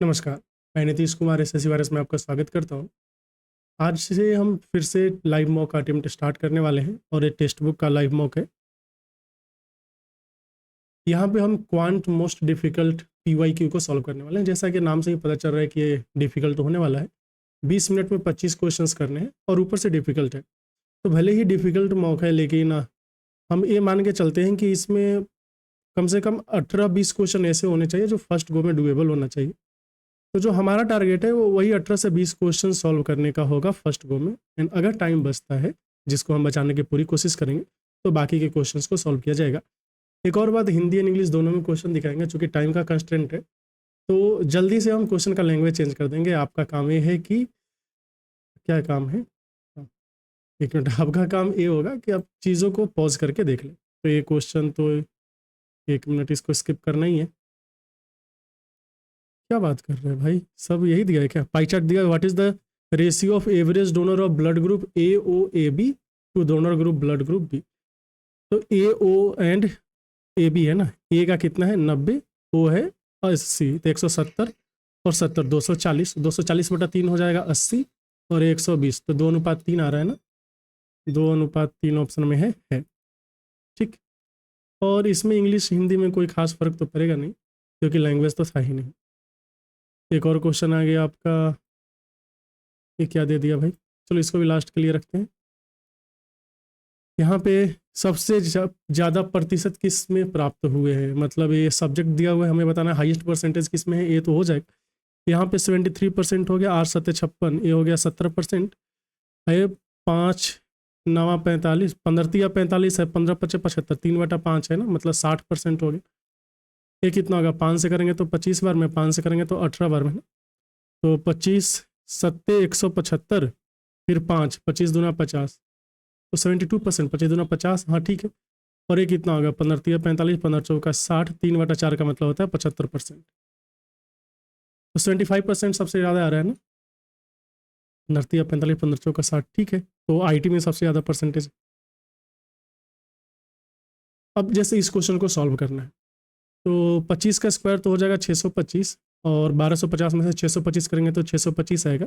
नमस्कार, मैं Nitish Kumar SSC virus में आपका स्वागत करता हूँ। आज से हम फिर से लाइव मॉक अटेम्प्ट स्टार्ट करने वाले हैं और ये टेक्स्ट बुक का लाइव मॉक है। यहाँ पे हम क्वांट मोस्ट डिफ़िकल्ट पीवाईक्यू को सॉल्व करने वाले हैं। जैसा कि नाम से ही पता चल रहा है कि ये डिफ़िकल्ट होने वाला है। 20 मिनट में 25 क्वेश्चंस करने हैं और ऊपर से डिफ़िकल्ट है। तो भले ही डिफ़िकल्ट मॉक है, लेकिन हम ये मान के चलते हैं कि इसमें कम से कम 18-20 क्वेश्चन ऐसे होने चाहिए जो फर्स्ट गो में डुएबल होना चाहिए। तो जो हमारा टारगेट है वो वही 18 से 20 क्वेश्चन सॉल्व करने का होगा फर्स्ट गो में। एंड अगर टाइम बचता है, जिसको हम बचाने की पूरी कोशिश करेंगे, तो बाकी के क्वेश्चंस को सॉल्व किया जाएगा। एक और बात, हिंदी एंड इंग्लिश दोनों में क्वेश्चन दिखाएंगे, चूँकि टाइम का कंस्ट्रेंट है तो जल्दी से हम क्वेश्चन का लैंग्वेज चेंज कर देंगे। आपका काम ये है कि क्या काम है, हाँ, एक मिनट, आपका काम ये होगा कि आप चीज़ों को पॉज करके देख लें। तो ये क्वेश्चन तो 1 मिनट इसको स्किप करना ही है। क्या बात कर रहे हैं भाई, सब यही दिया है क्या? पाई चार्ट दिया, what is the ratio of average donor of blood group A O A B to donor group blood group B. तो A O and A B है ना, ए का कितना है 90, ओ है 80, तो 170 और 70 240, 240/3 हो जाएगा 80 और 120, तो 2:3 आ रहा है ना, 2:3 ऑप्शन में है। ठीक। और इसमें इंग्लिश हिंदी में कोई खास फर्क तो पड़ेगा नहीं, क्योंकि लैंग्वेज तो था ही नहीं। एक और क्वेश्चन आ गया आपका, ये क्या दे दिया भाई, चलो इसको भी लास्ट के लिए रखते हैं। यहाँ पे सबसे ज़्यादा प्रतिशत किस में प्राप्त हुए हैं, मतलब ये सब्जेक्ट दिया हुआ है, हमें बताना है हाईएस्ट परसेंटेज किस में है। ये तो हो जाएगा, यहाँ पे 73% हो गया, 8×7 = 56, ये हो गया 17%। ये 5×9 = 45, 15×3 = 45 है, 15×5 = 75, 3/5 है ना, मतलब 60% हो गया। ये कितना होगा, 5 से करेंगे तो 25 बार में, 5 से करेंगे तो 18 बार में ना, तो 25×7 = 175, फिर 5, 25×2 = 50, तो 72%, 25×2 = 50, हाँ ठीक है। और ये कितना होगा, 15×3 = 45, 15×4 = 60, 3/4 का मतलब होता है 75%। तो 75% सबसे ज़्यादा आ रहा है ना, 15×3 = 45, 15×4 = 60, ठीक है। तो आईटी में सबसे ज़्यादा परसेंटेज। अब जैसे इस क्वेश्चन को सॉल्व करना है, तो 25 का स्क्वायर तो हो जाएगा 625, और 1250 में से 625 करेंगे तो 625 आएगा।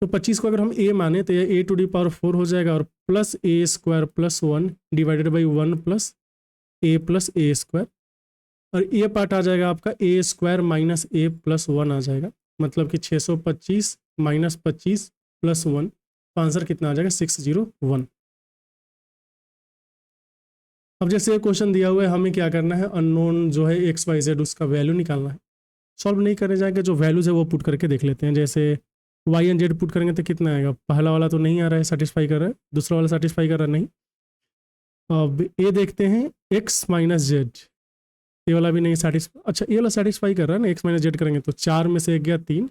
तो 25 को अगर हम ए माने तो ये a⁴ हो जाएगा, और plus a² + 1 divided by 1 + a + a², और ये पार्ट आ जाएगा आपका a² - a + 1 आ जाएगा, मतलब कि 625 - 25 + 1, तो आंसर कितना आ जाएगा 601। अब जैसे ये क्वेश्चन दिया हुआ है, हमें क्या करना है, अननोन जो है XYZ उसका वैल्यू निकालना है। सॉल्व नहीं करने जाएंगे, जो वैल्यूज है वो पुट करके देख लेते हैं। जैसे Y एंड Z पुट करेंगे तो कितना आएगा, पहला वाला तो नहीं आ रहा है, सेटिस्फाई कर रहा है, दूसरा वाला सेटिस्फाई कर रहा है नहीं। अब ये देखते हैं X - Z, ये वाला भी नहीं सेटिस्फाई, अच्छा ये वाला सेटिस्फाई कर रहा है ना, X - Z करेंगे तो 4 में से 1 गया 3,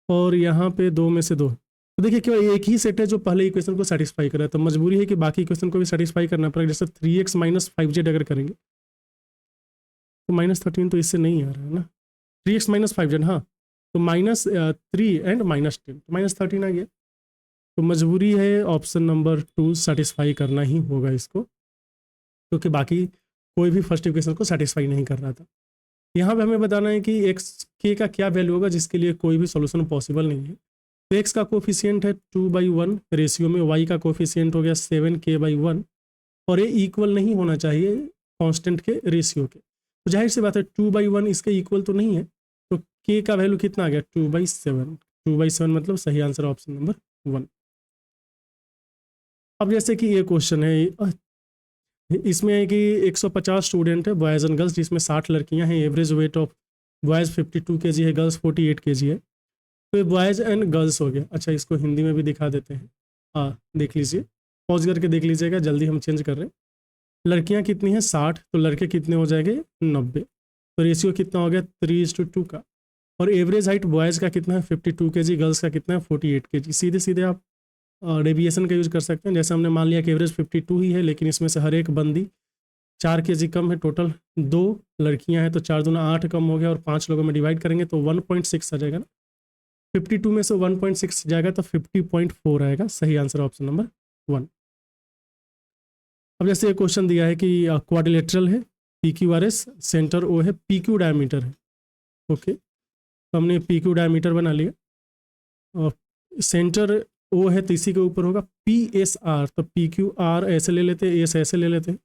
और यहाँ पे 2 में से 2, तो देखिए केवल एक ही सेट है जो पहले इक्वेशन को सेटिस्फाई कर रहा है, तो मजबूरी है कि बाकी इक्वेशन को भी सेटिस्फाई करना पड़ेगा। जैसे 3x - 5z अगर करेंगे तो -13 तो इससे नहीं आ रहा है ना, 3x - 5z, हाँ, तो -3 एंड -10, तो -13 आ गया। तो मजबूरी है ऑप्शन नंबर 2 सेटिस्फाई करना ही होगा इसको, क्योंकि बाकी कोई भी फर्स्ट इक्वेशन को सेटिस्फाई नहीं कर रहा था। यहाँ पे हमें बताना है कि एक्स के का क्या वैल्यू होगा जिसके लिए कोई भी सॉल्यूशन पॉसिबल नहीं है। तो एक्स का कोफिशिएंट है 2/1 रेशियो में, वाई का कोफिशिएंट हो गया 7k/1, और ये इक्वल नहीं होना चाहिए कांस्टेंट के रेशियो के। तो जाहिर सी बात है 2/1 इसके इक्वल तो नहीं है, तो के का वैल्यू कितना आ गया 2/7, 2/7 मतलब सही आंसर ऑप्शन नंबर 1। अब जैसे कि ये क्वेश्चन है, इसमें है कि 150 स्टूडेंट है बॉयज़ एंड गर्ल्स, जिसमें 60 लड़कियां हैं। Average weight of boys 52 kg है, गर्ल्स 48 kg है। तो ये बॉयज़ एंड गर्ल्स हो गया। अच्छा इसको हिंदी में भी दिखा देते हैं, हाँ देख लीजिए, पॉज करके देख लीजिएगा, जल्दी हम चेंज कर रहे हैं। लड़कियां कितनी हैं 60, तो लड़के कितने हो जाएंगे 90, तो रेशियो कितना हो गया 3:2 का। और एवरेज हाइट बॉयज़ का कितना है 52 kg, गर्ल्स का कितना है 48 kg। सीधे सीधे आप डेविएशन का यूज़ कर सकते हैं। जैसे हमने मान लिया कि एवरेज 52 ही है, लेकिन इसमें से हर एक बंदी 4 kg कम है, टोटल 2 लड़कियां हैं, तो 4 दूना 8 कम हो गया, और 5 लोगों में डिवाइड करेंगे तो 1.6 आ जाएगा ना, 52 में से 1.6 जाएगा तो 50.4 आएगा, सही आंसर ऑप्शन नंबर 1। अब जैसे ये क्वेश्चन दिया है कि क्वाड्रिलेटरल है, PQRS, सेंटर O है, PQ डायमीटर है, ओके। तो हमने पी क्यू डायमीटर बना लिया और सेंटर ओ है तो इसी के ऊपर होगा पी एस आर, तो पी क्यू आर ऐसे ले लेते हैं, एस ऐसे ले लेते हैं,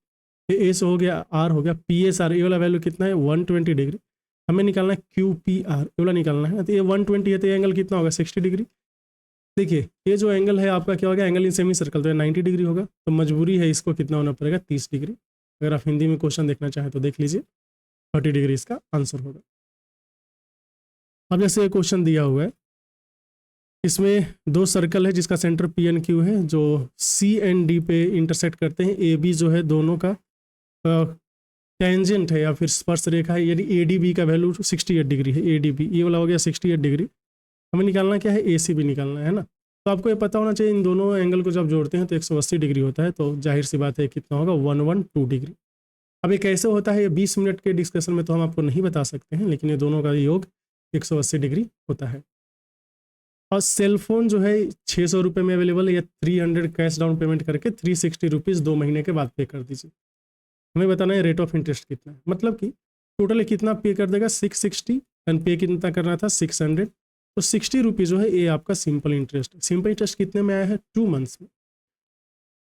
ये एस हो गया, आर हो गया, पी एस आर, ये वाला वैल्यू कितना है 120 डिग्री। हमें निकालना है क्यू पी आर, ये वाला निकालना है। तो ये 120 है तो ये एंगल कितना होगा 60 डिग्री। देखिए ये जो एंगल है आपका क्या होगा, एंगल इन सेमी सर्कल, तो 90 डिग्री होगा, तो मजबूरी है इसको कितना होना पड़ेगा 30 डिग्री। अगर आप हिंदी में क्वेश्चन देखना चाहें तो देख लीजिए 30 डिग्री इसका आंसर होगा। अब जैसे ये क्वेश्चन दिया हुआ है, इसमें दो सर्कल है जिसका सेंटर पी एन क्यू है, जो सी एंड डी पे इंटरसेक्ट करते हैं। ए बी जो है दोनों का टेंजेंट है या फिर स्पर्श रेखा है, यदि ए डी बी का वैल्यू 68 डिग्री है, ए डी बी ये वाला हो गया 68 डिग्री। हमें निकालना क्या है, ए सी भी निकालना है ना। तो आपको ये पता होना चाहिए इन दोनों एंगल को जब जोड़ते हैं तो 180 डिग्री होता है, तो जाहिर सी बात है कितना होगा 112 डिग्री। अब ये कैसे होता है, ये 20 मिनट के डिस्कशन में तो हम आपको नहीं बता सकते हैं, लेकिन ये दोनों का योग 180 डिग्री होता है। और सेलफोन जो है 600 रुपये में अवेलेबल है, या 300 कैश डाउन पेमेंट करके 360 रुपीज़ 2 महीने के बाद पे कर दीजिए। हमें बताना है रेट ऑफ इंटरेस्ट कितना है, मतलब कि टोटल कितना पे कर देगा 660 एंड पे कितना करना था 600, तो 60 रुपीज़ जो है ये आपका सिंपल इंटरेस्ट। सिंपल इंटरेस्ट कितने में आया है 2 मंथ्स में,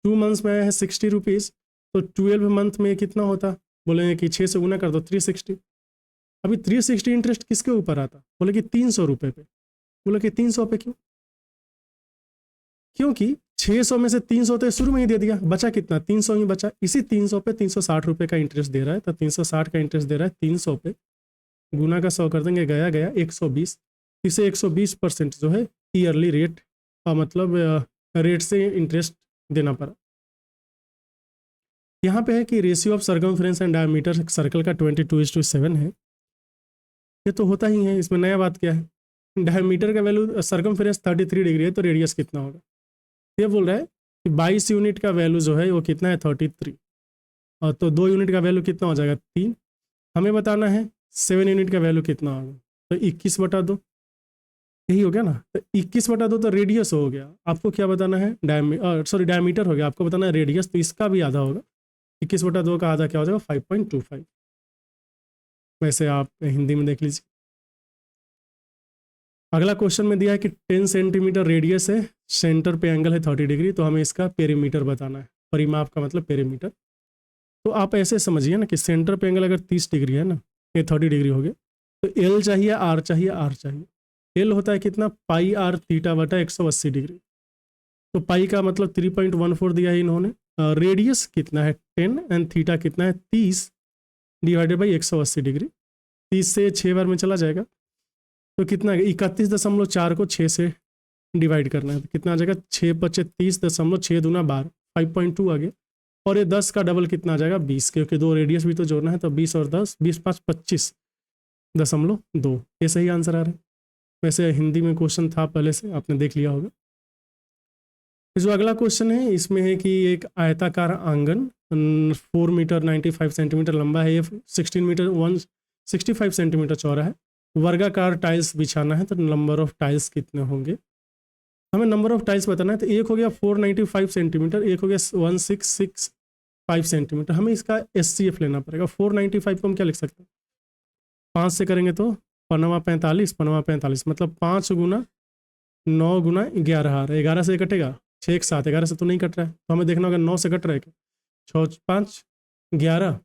2 मंथ्स में आया है 60 रुपीज़, तो 12 मंथ में कितना होता, बोलेंगे कि 6 से गुना कर दो 360। अभी 360 इंटरेस्ट किसके ऊपर आता, बोले कि 300 रुपये पे। बोले कि 300 पे क्यों, क्योंकि 600 में से 300 तो शुरू में ही दे दिया, बचा कितना 300 ही बचा। इसी 300 पे 360 रुपये का इंटरेस्ट दे रहा है, तो 360 का इंटरेस्ट दे रहा है 300 पे, गुना का 100 कर देंगे, गया गया 120। इसे 120% जो है ईयरली रेट का मतलब रेट से इंटरेस्ट देना पड़ा। यहाँ पे है कि ratio of circumference and diameter circle का 22:7 है। ये तो होता ही है, इसमें नया बात क्या है। डायमीटर का वैल्यू सर्कमफ्रेंस 33 डिग्री है, तो रेडियस कितना होगा। ये बोल रहा है कि 22 यूनिट का वैल्यू जो है वो कितना है 33, और तो 2 यूनिट का वैल्यू कितना हो जाएगा 3। हमें बताना है 7 यूनिट का वैल्यू कितना होगा, तो 21/2 यही हो गया ना। तो 21/2 तो रेडियस हो गया। आपको क्या बताना है, डायमीटर हो गया, आपको बताना है रेडियस, तो इसका भी आधा होगा। 21/2 का आधा क्या हो जाएगा 5.25। वैसे आप हिंदी में देख लीजिए। अगला क्वेश्चन में दिया है कि 10 सेंटीमीटर रेडियस है, सेंटर पे एंगल है 30 डिग्री, तो हमें इसका पेरीमीटर बताना है। परिमाप का मतलब पेरीमीटर। तो आप ऐसे समझिए ना कि सेंटर पे एंगल अगर 30 डिग्री है ना, ये 30 डिग्री हो गया, तो एल चाहिए, आर चाहिए, आर चाहिए। एल होता है कितना पाई आर थीटा बटा 180 डिग्री, तो पाई का मतलब 3.14 दिया है इन्होंने। रेडियस कितना है 10 एंड थीटा कितना है 30 डिवाइडेड बाई 180 डिग्री। 30 से 6 बार में चला जाएगा, तो कितना है 31.4 को 6 से डिवाइड करना है, तो कितना आ जाएगा 6 × 30.6 दूना 12, 5.2 आ गया। और ये 10 का डबल कितना आ जाएगा 20, क्योंकि 2 रेडियस भी तो जोड़ना है, तो 20 और 10, 20 × 5 = 25.2। ये सही आंसर आ रहा है। वैसे हिंदी में क्वेश्चन था पहले से, आपने देख लिया होगा। जो अगला क्वेश्चन है इसमें है कि एक आयताकार आंगन 4 मीटर 95 सेंटीमीटर लंबा है, ये 16 मीटर 165 सेंटीमीटर चौड़ा है। वर्गाकार टाइल्स बिछाना है, तो नंबर ऑफ टाइल्स कितने होंगे, हमें नंबर ऑफ टाइल्स बताना है। तो एक हो गया 495 सेंटीमीटर, एक हो गया 1665 सेंटीमीटर। हमें इसका SCF लेना पड़ेगा। 495 को हम क्या लिख सकते हैं, 5 से करेंगे तो 5 × 45, 5 × 45 मतलब 5 × 9 × 11 आ रहा है। 11 से कटेगा 6 × 7, 11 से तो नहीं कट रहा है, तो हमें देखना होगा 9 से कट रहा है क्या। 6 × 5 11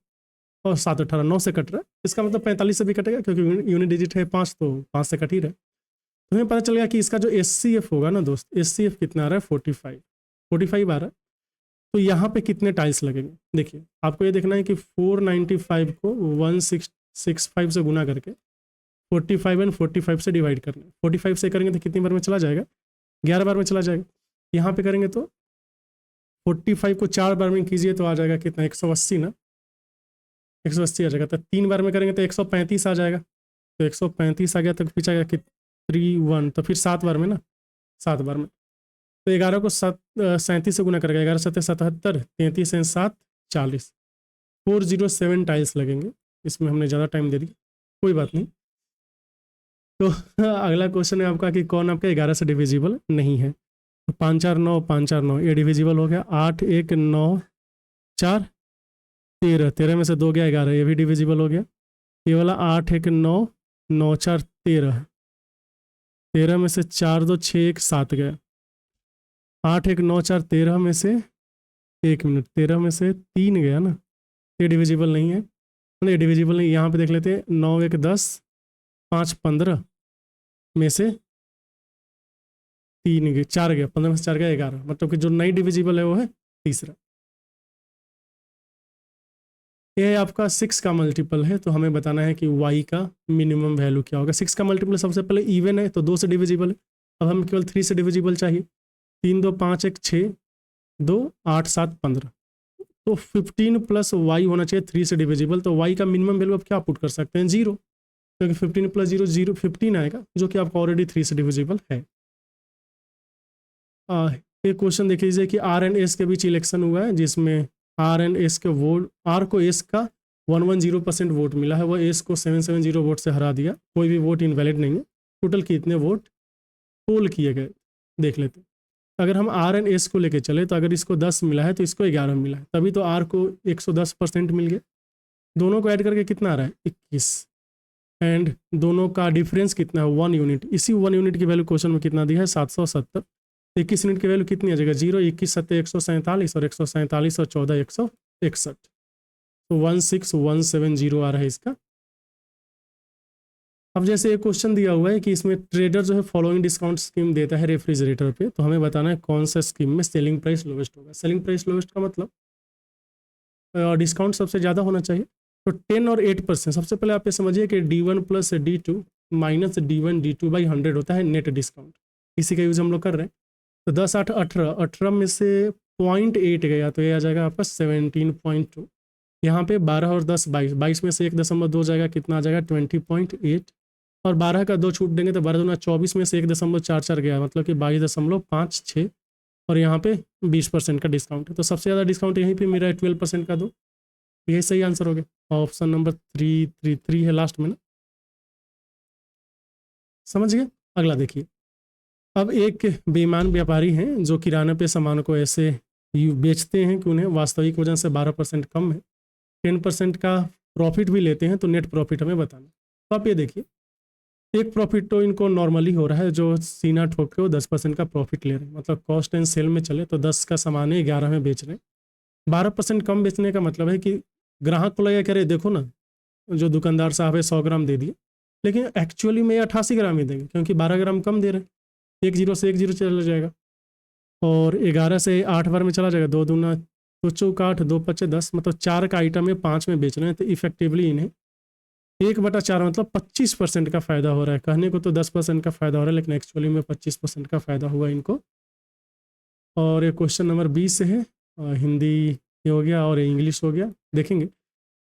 और 7 18, 9 से कट रहा है। इसका मतलब 45 से भी कटेगा, क्योंकि यूनिट डिजिट है 5, तो 5 से कट ही रहा है। तो हमें पता चल गया कि इसका जो SCF होगा ना दोस्त, SCF कितना आ रहा है 45 आ रहा है। तो यहाँ पे कितने टाइल्स लगेंगे, देखिए आपको ये देखना है कि 495 को 1665 से गुना करके 45 एंड 45 से डिवाइड करना है। 45 से करेंगे तो कितनी बार में चला जाएगा, 11 बार में चला जाएगा। यहाँ पे करेंगे तो 45 को 4 बार में कीजिए तो आ जाएगा कितना 180 ना, 180 आ जाएगा। तो 3 बार में करेंगे तो 135 आ जाएगा, तो 135 आ गया, तो पीछे आएगा कि 31, तो फिर 7 बार में ना, 7 बार में। तो 11 को 37 से गुना करेगा, 11 × 7 = 77, 33 × 7 = 40, 407 टाइल्स लगेंगे। इसमें हमने ज़्यादा टाइम दे दिया, कोई बात नहीं। तो अगला क्वेश्चन है आपका कि कौन आपका 11 से डिविजिबल नहीं है। तो 5 4 9 5 4 9 ये डिविजिबल हो गया। 8 1 9 4 13, 13 में से 2 गया 11, ये भी डिविजिबल हो गया। ये वाला 8 1 9 9 4 13 13 में से 4 2 6 1 7 गया, 8 1 9 4 13 में से 1 मिनट 13 में से 3 गया ना, ये डिविजिबल नहीं है, नहीं डिविजिबल नहीं। यहाँ पे देख लेते हैं, 9 1 10 5 15 में से 3 गया, 4 गया, 15 में से 4 गया 11, मतलब कि जो नई डिविजिबल है वो है तीसरा। ये आपका 6 का मल्टीपल है, तो हमें बताना है कि y का मिनिमम वैल्यू क्या होगा। 6 का मल्टीपल सबसे पहले इवन है तो 2 से डिविजिबल है, अब हम केवल 3 से डिविजिबल चाहिए। 3 2 5 1 6 2 8 7 15, तो 15 प्लस y होना चाहिए 3 से डिविजिबल, तो y का मिनिमम वैल्यू आप क्या पुट कर सकते हैं, 0, क्योंकि 15 प्लस 0 0 15 आएगा, जो कि आपका ऑलरेडी 3 से डिविजिबल है। एक क्वेश्चन देख लीजिए कि आर एंड एस के बीच इलेक्शन हुआ है, जिसमें आर एंड एस के वोट, आर को एस का 110% वोट मिला है, वह एस को 770 वोट से हरा दिया, कोई भी वोट इनवैलिड नहीं है। टोटल कितने वोट पोल किए गए देख लेते हैं। अगर हम आर एंड एस को लेके चले तो अगर इसको 10 मिला है तो इसको 11 मिला है, तभी तो आर को 110% मिल गया। दोनों को ऐड करके कितना आ रहा है, 21, एंड दोनों का डिफरेंस कितना है, 1 यूनिट। इसी 1 यूनिट की वैल्यू क्वेश्चन में कितना दिया है, 770। 21 यूनिट की वैल्यू कितनी आ जाएगा, 0, 21 7 147 और 147 और 14 161, तो 16170 आ रहा है इसका। अब जैसे एक क्वेश्चन दिया हुआ है कि इसमें ट्रेडर जो है फॉलोइंग डिस्काउंट स्कीम देता है रेफ्रिजरेटर पे, तो हमें बताना है कौन सा स्कीम में सेलिंग प्राइस लोवेस्ट होगा। सेलिंग प्राइस लोवेस्ट का मतलब डिस्काउंट सबसे ज़्यादा होना चाहिए, तो 10 और 8%। सबसे पहले आप ये समझिए कि D1 plus D2 minus D1 D2 by 100 होता है नेट डिस्काउंट, इसी का यूज़ हम लोग कर रहे हैं। तो 10 8 18, 18 में से 0.8 गया तो ये आ जाएगा आपका 17.2। यहाँ पे 12 और 10 22, 22 में से 1.2 जाएगा, कितना आ जाएगा 20.8, और 12 का 2 छूट देंगे तो 12 दूना 24 में से 1.44 गया, मतलब कि 22.56, और यहाँ पे 20% का डिस्काउंट है, तो सबसे ज़्यादा डिस्काउंट यहीं पे मेरा 12% का दो, यही सही आंसर हो गया। ऑप्शन नंबर 3 है लास्ट में ना, समझ गए। अगला देखिए, अब एक बेईमान व्यापारी हैं जो किराने पे सामान को ऐसे बेचते हैं कि उन्हें वास्तविक वजन से 12% कम है, 10% का प्रॉफिट भी लेते हैं, तो नेट प्रॉफिट हमें बताना। तो आप ये देखिए, एक प्रॉफिट तो इनको नॉर्मली हो रहा है, जो सीना ठोक के वो 10% का प्रॉफिट ले रहे हैं, मतलब कॉस्ट एंड सेल में चले तो 10 का सामान है 11 में बेच रहे हैं। 12% कम बेचने का मतलब है कि ग्राहक को लगा, कह रहे देखो ना जो दुकानदार साहब है 100 ग्राम दे दिए, लेकिन एक्चुअली में 88 ग्राम ही देंगे, क्योंकि 12 ग्राम कम दे रहे हैं। 1 0 से 1 0 चला जाएगा, और 11 से 8 बार में चला जाएगा, 2 दूना तो 4 8 2 5 10, मतलब 4 का आइटम है 5 में बेच रहे हैं, तो इफेक्टिवली इन्हें 1/4 मतलब 25% का फ़ायदा हो रहा है। कहने को तो 10% का फ़ायदा हो रहा है, लेकिन एक्चुअली में 25% का फ़ायदा हुआ इनको। और ये क्वेश्चन नंबर 20 है, हिंदी ये हो गया और इंग्लिश हो गया। देखेंगे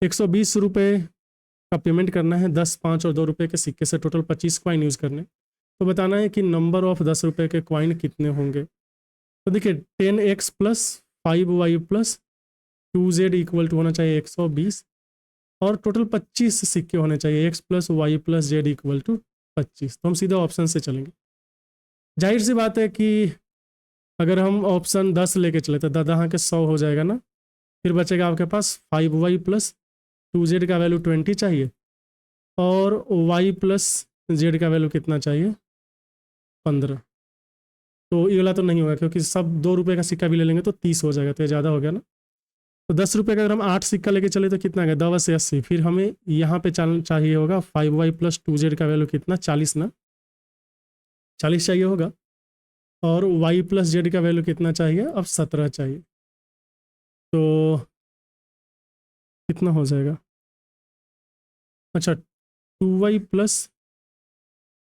120 रुपये का पेमेंट करना है, 10 5 और 2 रुपये के सिक्के से, टोटल 25 कॉइन यूज़ करने। तो बताना है कि नंबर ऑफ 10 रुपये के कॉइन कितने होंगे। तो देखिए 10x plus 5y plus 2z equal to होना चाहिए 120, और टोटल 25 सिक्के होने चाहिए, x plus y plus z equal to 25। तो हम सीधा ऑप्शन से चलेंगे। जाहिर सी बात है कि अगर हम ऑप्शन 10 लेके चले तो 10 के 100 हो जाएगा ना, फिर बचेगा आपके पास 5y प्लस 2z का वैल्यू 20 चाहिए, और y प्लस जेड का वैल्यू कितना चाहिए 15। तो ये वाला तो नहीं होगा, क्योंकि सब 2 रुपये का सिक्का भी ले लेंगे तो 30 हो जाएगा, तो ये ज़्यादा हो गया ना। तो 10 रुपये का अगर हम 8 सिक्का लेके चले तो कितना आ गया, 10 से 80। फिर हमें यहाँ पे चाहिए होगा 5y प्लस 2z का वैल्यू कितना 40 ना, 40 चाहिए होगा, और y प्लस जेड का वैल्यू कितना चाहिए, अब 17 चाहिए। तो कितना हो जाएगा, अच्छा 2y plus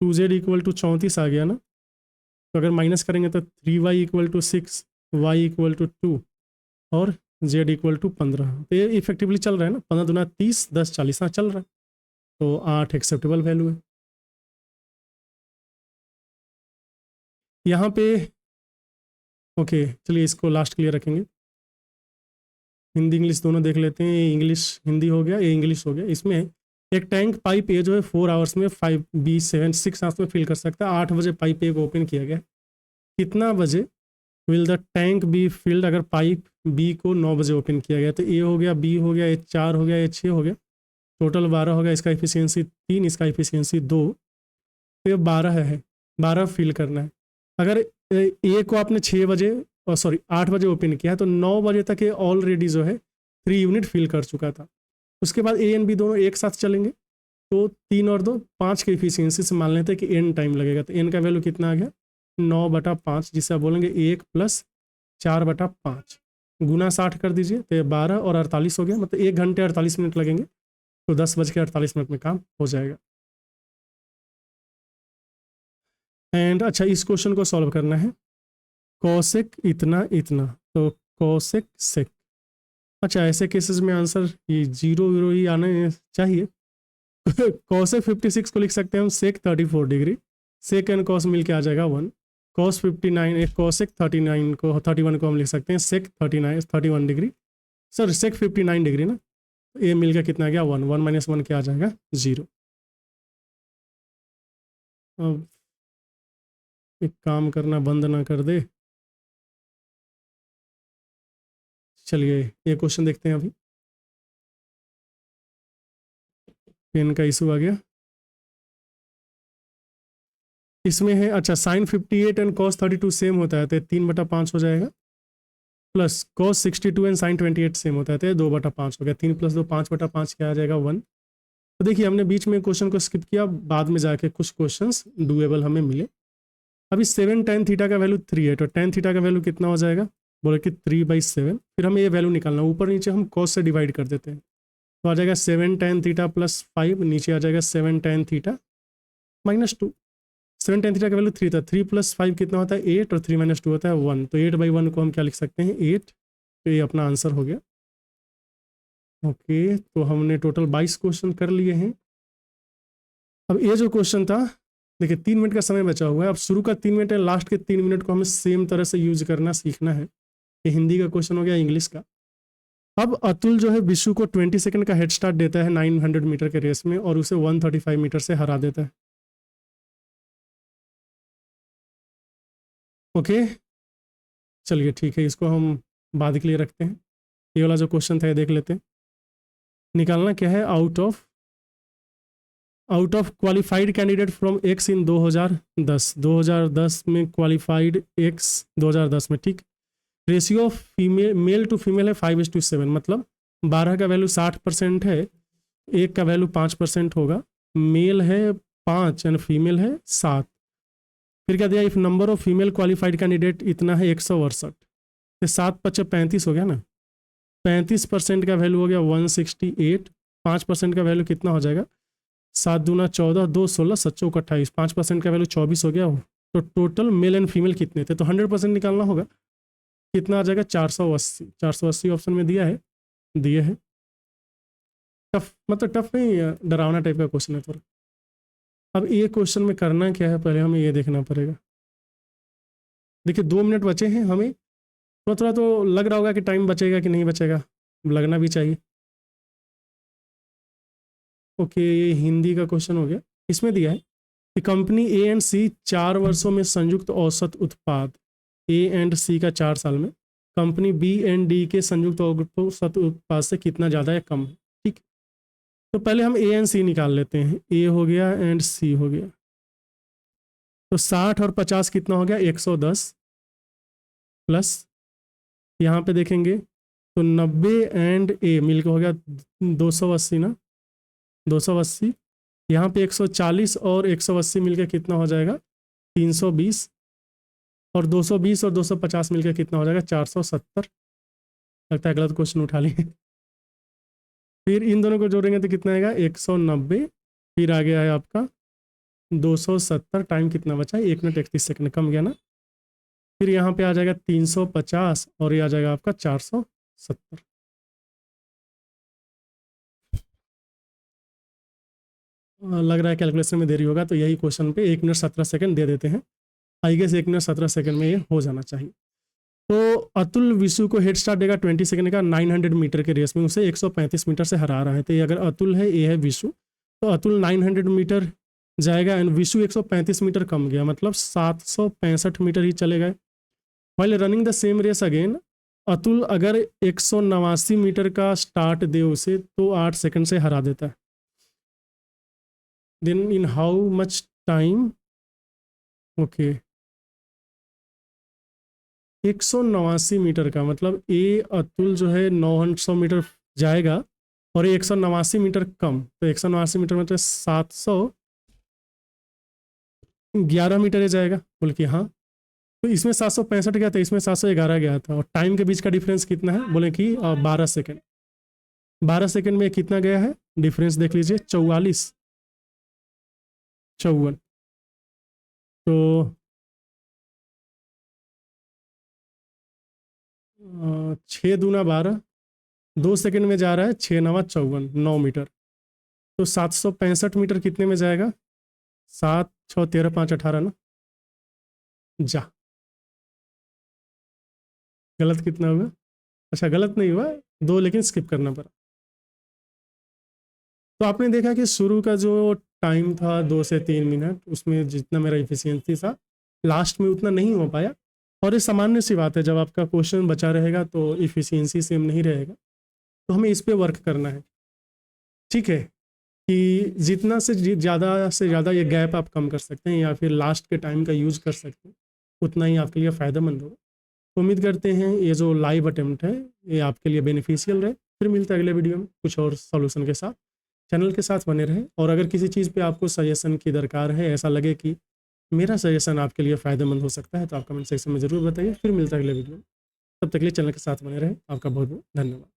2z equal to 34 आ गया ना। तो अगर माइनस करेंगे तो 3y equal to 6, y equal to 2 और z इक्वल टू 15। तो ये इफेक्टिवली चल रहा है ना, 15 दूना 30 10 40, हाँ चल रहा है, तो 8 एक्सेप्टेबल वैल्यू है। यहाँ पे ओके, चलिए इसको लास्ट के लिए रखेंगे। हिंदी इंग्लिश दोनों देख लेते हैं, ये इंग्लिश हिंदी हो गया, ये इंग्लिश हो गया। इसमें एक टैंक पाइप ए जो है 4 आवर्स में 6 आवर्स में फिल कर सकता है। 8 बजे पाइप ए को ओपन किया गया, कितना बजे will the tank be filled अगर पाइप बी को 9 बजे ओपन किया गया। तो ए हो गया, बी हो गया, ये 4 हो गया, ये 6 हो गया, टोटल 12 हो गया। इसका इफिशियंसी 3, इसका इफिशियंसी 2, तो ये 12 है। 12 फिल करना है। अगर ए को आपने 6 बजे और सॉरी 8 बजे ओपन किया है तो 9 बजे तक ये ऑलरेडी जो है 3 यूनिट फिल कर चुका था। उसके बाद ए एंड बी दोनों एक साथ चलेंगे तो 3 और 2 5 के इफिशियंसी से मान लेते हैं कि एन टाइम लगेगा। तो एन का वैल्यू कितना आ गया 9/5, जिसे आप बोलेंगे 1 + 4/5 गुना 60 कर दीजिए तो ये 12 और 48 हो गया। मतलब 1 घंटे 48 मिनट लगेंगे तो 10:48 में काम हो जाएगा। एंड अच्छा इस क्वेश्चन को सॉल्व करना है। कॉसेक इतना इतना तो कॉसेक सेक। अच्छा ऐसे केसेस में आंसर ये 0 0 ही आने चाहिए। कॉसेक 56 को लिख सकते हैं हम सेक 34 डिग्री, सेक एंड कॉस मिल के आ जाएगा 1। कॉस 59 एक कॉसेक 39 को 31 को हम लिख सकते हैं सेक 31 डिग्री, सर सेक 59 डिग्री ना, ये मिल के कितना आ गया 1, 1 - 1 क्या आ जाएगा 0। अब एक काम करना बंद ना कर दे। चलिए ये क्वेश्चन देखते हैं। अभी पेन का इशू आ गया। इसमें है अच्छा साइन 58 एंड कॉस 32 सेम होता है तो 3/5 हो जाएगा, plus cos 62 and sine 28 same होता है तो 2/5 हो गया। 3 + 2 5/5 क्या आ जाएगा 1। तो देखिए हमने बीच में क्वेश्चन को स्किप किया, बाद में जाके कुछ क्वेश्चंस डूएबल हमें मिले। अभी 7 tan थीटा का वैल्यू 3 है तो tan थीटा का वैल्यू कितना हो जाएगा, बोले कि 3/7। फिर हमें ये वैल्यू निकालना, ऊपर नीचे हम कॉस से डिवाइड कर देते हैं तो आ जाएगा 7 tan थीटा + 5, नीचे आ जाएगा 7 tan थीटा -2। 7 tan थीटा का वैल्यू 3 था, 3 + 5 कितना होता है 8 और 3 - 2 होता है 1, तो 8/1 को हम क्या लिख सकते हैं 8। तो ये अपना आंसर हो गया। ओके तो हमने टोटल 22 क्वेश्चन कर लिए हैं। अब ये जो क्वेश्चन था देखिए 3 मिनट का समय बचा हुआ है। अब शुरू का 3 मिनट है, लास्ट के 3 मिनट को हमें सेम तरह से यूज करना सीखना है। ये हिंदी का क्वेश्चन हो गया, इंग्लिश का। अब अतुल जो है विशु को 20 सेकंड का हेड स्टार्ट देता है 900 मीटर के रेस में और उसे 135 मीटर से हरा देता है। ओके चलिए ठीक है, इसको हम बाद के लिए रखते हैं। ये वाला जो क्वेश्चन था ये देख लेते हैं। निकालना क्या है, out of qualified candidate from X in 2010 में क्वालिफाइड एक्स 2010 में, ठीक। Ratio female male to female है 5:7, मतलब 12 का वैल्यू 60% है, एक का वैल्यू 5% होगा। मेल है 5 एंड फीमेल है 7। फिर क्या दिया, if number of female qualified candidate इतना है 168, तो 7 × 5 = 35 हो गया ना। 35% का वैल्यू हो गया 168, 5% का वैल्यू कितना हो जाएगा 7 दूना 14, 2 16, 7 चौक 28, 5% का वैल्यू 24 हो गया। तो टोटल मेल एंड फीमेल कितने थे, तो 100% निकालना होगा। कितना आ जाएगा 480। 480 ऑप्शन में दिया है, दिए है। टफ मतलब टफ नहीं, डरावना टाइप का क्वेश्चन है थोड़ा। अब ये क्वेश्चन में करना क्या है, पहले हमें ये देखना पड़ेगा। देखिए 2 मिनट बचे हैं, हमें थोड़ा थोड़ा तो लग रहा होगा कि टाइम बचेगा कि नहीं बचेगा, लगना भी चाहिए। ओके ये हिंदी का क्वेश्चन हो गया। इसमें दिया है कि कंपनी ए एंड सी 4 वर्षों में संयुक्त औसत उत्पाद, ए एंड सी का 4 साल में, कंपनी बी एंड डी के संयुक्त औसत उत्पाद से कितना ज़्यादा या कम है, ठीक। तो पहले हम ए एंड सी निकाल लेते हैं। ए हो गया एंड सी हो गया, तो 60 और 50 कितना हो गया 110, प्लस यहाँ पे देखेंगे तो 90 एंड ए मिलकर हो गया 280 ना, 280। यहाँ पे 140 और 180 मिलकर कितना हो जाएगा 320, और 220 और 250 मिलकर कितना हो जाएगा 470। लगता है गलत क्वेश्चन उठा लिए। फिर इन दोनों को जोड़ेंगे तो कितना आएगा 190, फिर आ गया है आपका 270। टाइम कितना बचा है 1 मिनट 31 सेकंड, कम गया ना। फिर यहाँ पे आ जाएगा 350 और ये आ जाएगा आपका 470। लग रहा है कैलकुलेशन में देरी होगा तो यही क्वेश्चन पे 1 मिनट 17 सेकंड दे देते हैं। आई गेस 1 मिनट 17 सेकंड में ये हो जाना चाहिए। तो अतुल विशु को हेड स्टार्ट देगा 20 सेकंड का 900 मीटर के रेस में, उसे 135 मीटर से हरा रहा है। तो ये अगर अतुल है, ये है विशु, तो अतुल 900 मीटर जाएगा एंड विशु 135 मीटर कम गया, मतलब 765 मीटर ही चले गए। While running the same race again, Atul अगर 189 मीटर का स्टार्ट दे उसे तो 8 सेकंड से हरा देता है। Then in how much time okay 189 metre का मतलब ए अतुल जो है 900 मीटर जाएगा और ये 189 मीटर कम, तो 189 मीटर मतलब 711 मीटर ये जाएगा, बोल कि हाँ। तो इसमें 765 गया था, इसमें 711 गया था, और टाइम के बीच का डिफरेंस कितना है, बोले कि 12 सेकेंड। 12 सेकेंड में कितना गया है डिफरेंस देख लीजिए, 44 54। तो 6×2 = 12, 2 सेकेंड में जा रहा है, 6×9 = 54, 9 मीटर। तो 765 मीटर कितने में जाएगा, 7 6 13 5 18 ना, जा गलत कितना हुआ, अच्छा गलत नहीं हुआ, 2 लेकिन स्किप करना पड़ा। तो आपने देखा कि शुरू का जो टाइम था 2 से 3 मिनट, उसमें जितना मेरा इफिशियंसी था लास्ट में उतना नहीं हो पाया, और ये सामान्य सी बात है, जब आपका क्वेश्चन बचा रहेगा तो इफिशियंसी सेम नहीं रहेगा, तो हमें इस पर वर्क करना है। ठीक है, कि जितना से ज़्यादा ये गैप आप कम कर सकते हैं या फिर लास्ट के टाइम का यूज कर सकते हैं, उतना ही आपके लिए फ़ायदेमंद होगा। तो उम्मीद करते हैं ये जो लाइव अटेम्प्ट है ये आपके लिए बेनिफिशियल रहे। फिर मिलते हैं अगले वीडियो में कुछ और सॉल्यूशन के साथ। चैनल के साथ बने रहें, और अगर किसी चीज़ पे आपको सजेशन की दरकार है, ऐसा लगे कि मेरा सजेशन आपके लिए फ़ायदेमंद हो सकता है, तो आप कमेंट सेक्शन में ज़रूर बताइए। फिर मिलता है अगले वीडियो में, तब तक के लिए चैनल के साथ बने रहें। आपका बहुत बहुत धन्यवाद।